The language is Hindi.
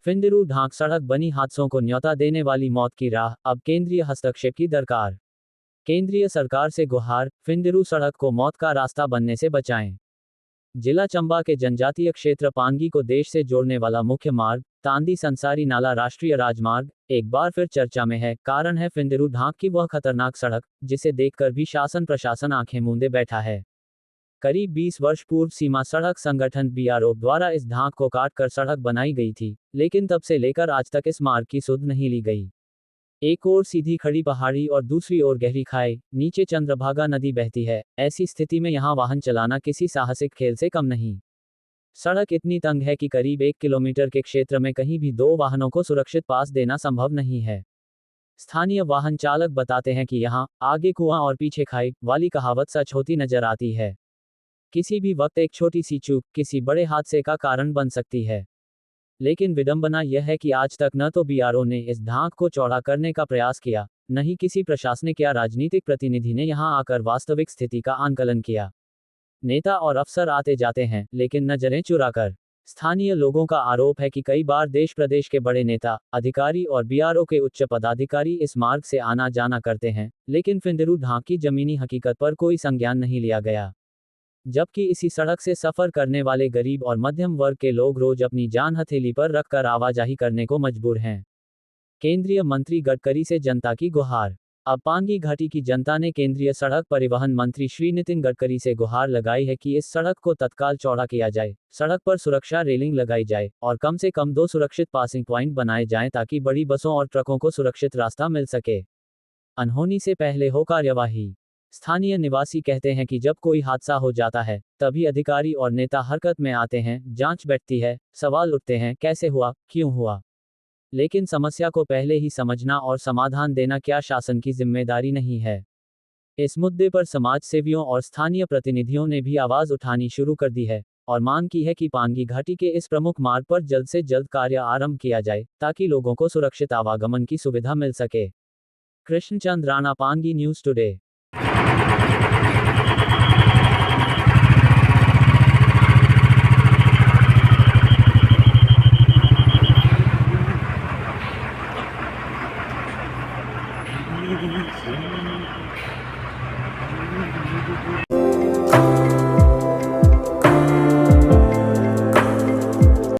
फिंदिरू ढांक सड़क बनी हादसों को न्योता देने वाली मौत की राह, अब केंद्रीय हस्तक्षेप की दरकार। केंद्रीय सरकार से गुहार, फिंदिरू सड़क को मौत का रास्ता बनने से बचाएं। जिला चंबा के जनजातीय क्षेत्र पांगी को देश से जोड़ने वाला मुख्य मार्ग तांदी संसारी नाला राष्ट्रीय राजमार्ग एक बार फिर चर्चा में है। कारण है फिंदिरू ढांक की वह खतरनाक सड़क जिसे देखकर भी शासन प्रशासन आंखें मूंदे बैठा है। करीब 20 वर्ष पूर्व सीमा सड़क संगठन बीआरओ द्वारा इस ढांक को काट कर सड़क बनाई गई थी, लेकिन तब से लेकर आज तक इस मार्ग की सुध नहीं ली गई। एक ओर सीधी खड़ी पहाड़ी और दूसरी ओर गहरी खाई, नीचे चंद्रभागा नदी बहती है। ऐसी स्थिति में यहां वाहन चलाना किसी साहसिक खेल से कम नहीं। सड़क इतनी तंग है कि करीब 1 किलोमीटर के क्षेत्र में कहीं भी 2 वाहनों को सुरक्षित पास देना संभव नहीं है। स्थानीय वाहन चालक बताते हैं कि यहाँ आगे कुआं और पीछे खाई वाली कहावत सच होती नजर आती है। किसी भी वक्त एक छोटी सी चूक किसी बड़े हादसे का कारण बन सकती है। लेकिन विडंबना यह है कि आज तक न तो बीआरओ ने इस ढांक को चौड़ा करने का प्रयास किया, न ही किसी प्रशासनिक या राजनीतिक प्रतिनिधि ने यहां आकर वास्तविक स्थिति का आंकलन किया। नेता और अफसर आते जाते हैं, लेकिन नजरें चुराकर। स्थानीय लोगों का आरोप है कि कई बार देश प्रदेश के बड़े नेता, अधिकारी और बीआरओ के उच्च पदाधिकारी इस मार्ग से आना जाना करते हैं, लेकिन फिंदिरू ढांक की जमीनी हकीकत पर कोई संज्ञान नहीं लिया गया। जबकि इसी सड़क से सफर करने वाले गरीब और मध्यम वर्ग के लोग रोज अपनी जान हथेली पर रखकर आवाजाही करने को मजबूर हैं। केंद्रीय मंत्री गडकरी से जनता की गुहार। अब पांगी घाटी की जनता ने केंद्रीय सड़क परिवहन मंत्री श्री नितिन गडकरी से गुहार लगाई है कि इस सड़क को तत्काल चौड़ा किया जाए, सड़क पर सुरक्षा रेलिंग लगाई जाए और कम से कम 2 सुरक्षित पासिंग प्वाइंट बनाए जाएं ताकि बड़ी बसों और ट्रकों को सुरक्षित रास्ता मिल सके। अनहोनी से पहले हो कार्यवाही। स्थानीय निवासी कहते हैं कि जब कोई हादसा हो जाता है, तभी अधिकारी और नेता हरकत में आते हैं, जांच बैठती है, सवाल उठते हैं, कैसे हुआ, क्यों हुआ। लेकिन समस्या को पहले ही समझना और समाधान देना क्या शासन की जिम्मेदारी नहीं है। इस मुद्दे पर समाज सेवियों और स्थानीय प्रतिनिधियों ने भी आवाज उठानी शुरू कर दी है और मांग की है कि पांगी घाटी के इस प्रमुख मार्ग पर जल्द से जल्द कार्य आरंभ किया जाए ताकि लोगों को सुरक्षित आवागमन की सुविधा मिल सके। Krishnachand Rana, Pangi news today. Thank you.